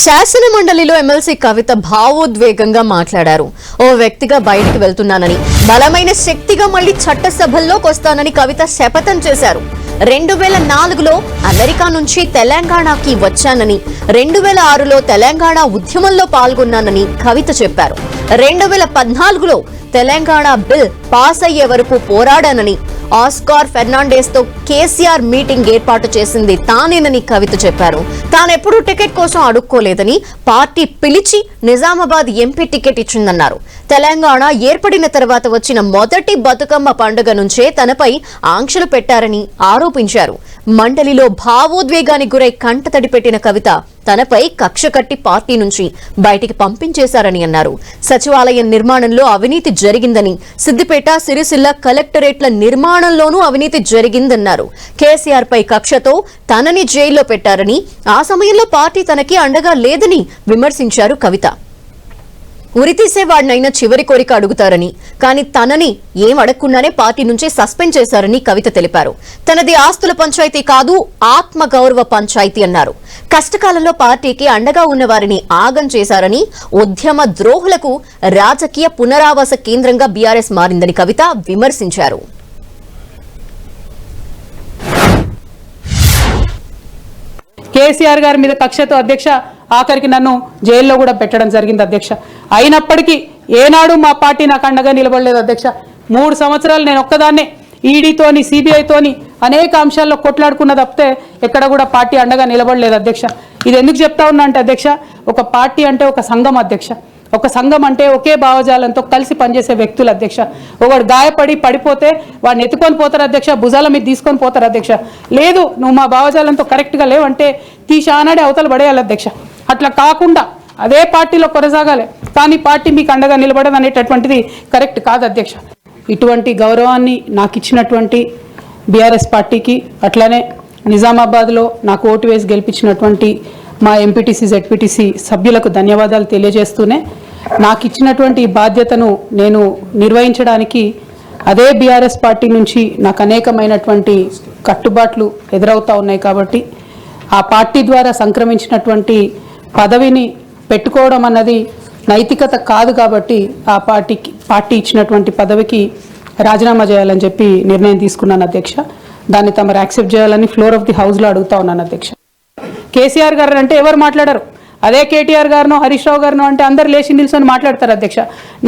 శాసన మండలిలో ఎమ్మెల్సీ కవిత భావోద్వేగంగా మాట్లాడారు. ఓ వ్యక్తిగా బయటికి వెళ్తున్నానని, బలమైన శక్తిగా మళ్లీ చట్టసభల్లోకి వస్తానని కవిత శపథం చేశారు. 2004లో అమెరికా నుంచి తెలంగాణకి వచ్చానని, 2006లో తెలంగాణ ఉద్యమంలో పాల్గొన్నానని కవిత చెప్పారు. 2014లో తెలంగాణ బిల్ పాస్ అయ్యే వరకు పోరాడానని, ఆస్కార్ ఫెర్నాండెస్ తో కేసీఆర్ మీటింగ్ ఏర్పాటు చేసింది తానేనని కవిత చెప్పారు. తానెప్పుడూ టికెట్ కోసం అడుక్కోలేదని, పార్టీ పిలిచి నిజామాబాద్ ఎంపీ టికెట్ ఇచ్చిందన్నారు. తెలంగాణ ఏర్పడిన తర్వాత వచ్చిన మొదటి బతుకమ్మ పండుగ నుంచే తనపై ఆంక్షలు పెట్టారని ఆరోపించారు. మండలిలో భావోద్వేగానికి గురై కంటతడి పెట్టిన కవిత తనపై కక్ష కట్టి పార్టీ నుంచి బయటికి పంపించేశారని అన్నారు. సచివాలయం నిర్మాణంలో అవినీతి జరిగిందని, సిద్దిపేట, సిరిసిల్ల కలెక్టరేట్ల నిర్మాణంలోనూ అవినీతి జరిగిందన్నారు. కేసీఆర్ పై కక్షతో తనని జైల్లో పెట్టారని, ఆ సమయంలో పార్టీ తనకి అండగా లేదని విమర్శించారు కవిత. ఉరితీసేవాడినైనా చివరి కోరిక అడుగుతారని, కానీ తనని ఏం అడగకుండానే పార్టీ నుంచి సస్పెండ్ చేశారని కవిత తెలిపారు. తనది ఆస్తుల పంచాయతీ కాదు, ఆత్మగౌరవ పంచాయతీ అన్నారు. కష్టకాలంలో పార్టీకి అండగా ఉన్న వారిని ఆగం చేశారని, ఉద్యమ ద్రోహులకు రాజకీయ పునరావాస కేంద్రంగా బీఆర్ఎస్ మారిందని కవిత విమర్శించారు. కేసీఆర్ గారి మీద కక్షతో అధ్యక్ష ఆఖరికి నన్ను జైల్లో కూడా పెట్టడం జరిగింది అధ్యక్ష. అయినప్పటికీ ఏనాడు మా పార్టీ నాకు అండగా నిలబడలేదు అధ్యక్ష. 3 సంవత్సరాలు నేను ఒక్కదాన్నే ఈడీతోని, సిబిఐతోని అనేక అంశాల్లో కొట్లాడుకున్న తప్పితే ఎక్కడ కూడా పార్టీ అండగా నిలబడలేదు అధ్యక్ష. ఇది ఎందుకు చెప్తా ఉన్నా అంటే అధ్యక్ష, ఒక పార్టీ అంటే ఒక సంఘం అధ్యక్ష. ఒక సంఘం అంటే ఒకే భావజాలంతో కలిసి పనిచేసే వ్యక్తులు అధ్యక్ష. ఒకడు గాయపడి పడిపోతే వాడిని ఎత్తుకొని పోతారు అధ్యక్ష, భుజాల మీద తీసుకొని పోతారు అధ్యక్ష. లేదు నువ్వు మా భావజాలంతో కరెక్ట్గా లేవంటే తీసి ఆనాడే అవతల పడేయాలి అధ్యక్ష. అట్లా కాకుండా అదే పార్టీలో కొనసాగాలి, కానీ పార్టీ మీకు అండగా నిలబడదు అనేటటువంటిది కరెక్ట్ కాదు అధ్యక్ష. ఇటువంటి గౌరవాన్ని నాకు ఇచ్చినటువంటి బీఆర్ఎస్ పార్టీకి, అట్లానే నిజామాబాద్లో నాకు ఓటు వేసి గెలిపించినటువంటి మా ఎంపీటీసీ, జెడ్పీటీసీ సభ్యులకు ధన్యవాదాలు తెలియజేస్తూనే, నాకు ఇచ్చినటువంటి బాధ్యతను నేను నిర్వహించడానికి అదే బీఆర్ఎస్ పార్టీ నుంచి నాకు అనేకమైనటువంటి కట్టుబాట్లు ఎదురవుతూ ఉన్నాయి. కాబట్టి ఆ పార్టీ ద్వారా సంక్రమించినటువంటి పదవిని పెట్టుకోవడం అన్నది నైతికత కాదు. కాబట్టి ఆ పార్టీ ఇచ్చినటువంటి పదవికి రాజీనామా చేయాలని చెప్పి నిర్ణయం తీసుకున్నాను అధ్యక్ష. దాన్ని తమరు యాక్సెప్ట్ చేయాలని ఫ్లోర్ ఆఫ్ ది హౌస్లో అడుగుతా ఉన్నాను అధ్యక్ష. కేసీఆర్ గారు అంటే ఎవరు మాట్లాడరు, అదే కేటీఆర్ గారినో హరీష్ రావు గారినో అంటే అందరు లేచి నిల్చొని మాట్లాడతారు అధ్యక్ష.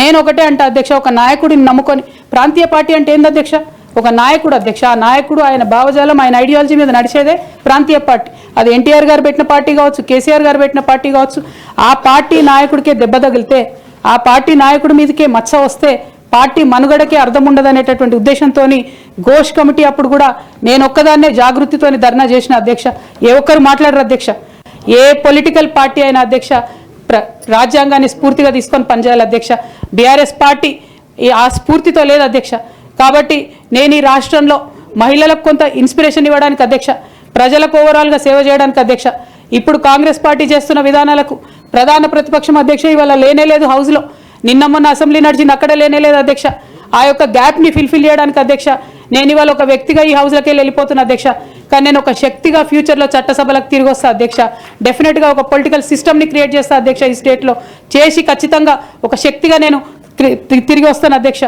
నేను ఒకటే అంటే అధ్యక్ష, ఒక నాయకుడిని నమ్ముకొని ప్రాంతీయ పార్టీ అంటే ఏంది అధ్యక్ష? ఒక నాయకుడు అధ్యక్ష. ఆ నాయకుడు ఆయన భావజాలం, ఆయన ఐడియాలజీ మీద నడిచేదే ప్రాంతీయ పార్టీ. అది ఎన్టీఆర్ గారు పెట్టిన పార్టీ కావచ్చు, కేసీఆర్ గారు పెట్టిన పార్టీ కావచ్చు. ఆ పార్టీ నాయకుడికే దెబ్బ తగిలితే, ఆ పార్టీ నాయకుడి మీదకే మచ్చ వస్తే పార్టీ మనుగడకే అర్థం ఉండదనేటటువంటి ఉద్దేశంతో ఘోష్ కమిటీ అప్పుడు కూడా నేను ఒక్కదాన్నే జాగృతితోని ధర్నా చేసిన అధ్యక్ష. ఏ ఒక్కరు మాట్లాడరు అధ్యక్ష. ఏ పొలిటికల్ పార్టీ అయినా అధ్యక్ష రాజ్యాంగాన్ని స్ఫూర్తిగా తీసుకొని పనిచేయాలి అధ్యక్ష. బీఆర్ఎస్ పార్టీ ఆ స్ఫూర్తితో లేదు అధ్యక్ష. కాబట్టి నేను ఈ రాష్ట్రంలో మహిళలకు కొంత ఇన్స్పిరేషన్ ఇవ్వడానికి అధ్యక్ష, ప్రజలకు ఓవరాల్గా సేవ చేయడానికి అధ్యక్ష, ఇప్పుడు కాంగ్రెస్ పార్టీ చేస్తున్న విధానాలకు ప్రధాన ప్రతిపక్షం అధ్యక్ష ఇవాళ లేనే లేదు హౌస్లో. నిన్న మొన్న అసెంబ్లీ నడిచింది, అక్కడ లేనే లేదు అధ్యక్ష. ఆ యొక్క గ్యాప్ని ఫిల్ఫిల్ చేయడానికి అధ్యక్ష నేను ఇవాళ ఒక వ్యక్తిగా ఈ హౌస్లోకి వెళ్ళిపోతున్నా అధ్యక్ష. కానీ నేను ఒక శక్తిగా ఫ్యూచర్లో చట్టసభలకు తిరిగి వస్తా అధ్యక్ష. డెఫినెట్గా ఒక పొలిటికల్ సిస్టమ్ని క్రియేట్ చేస్తా అధ్యక్ష. ఈ స్టేట్లో చేసి ఖచ్చితంగా ఒక శక్తిగా నేను తిరిగి వస్తాను అధ్యక్ష.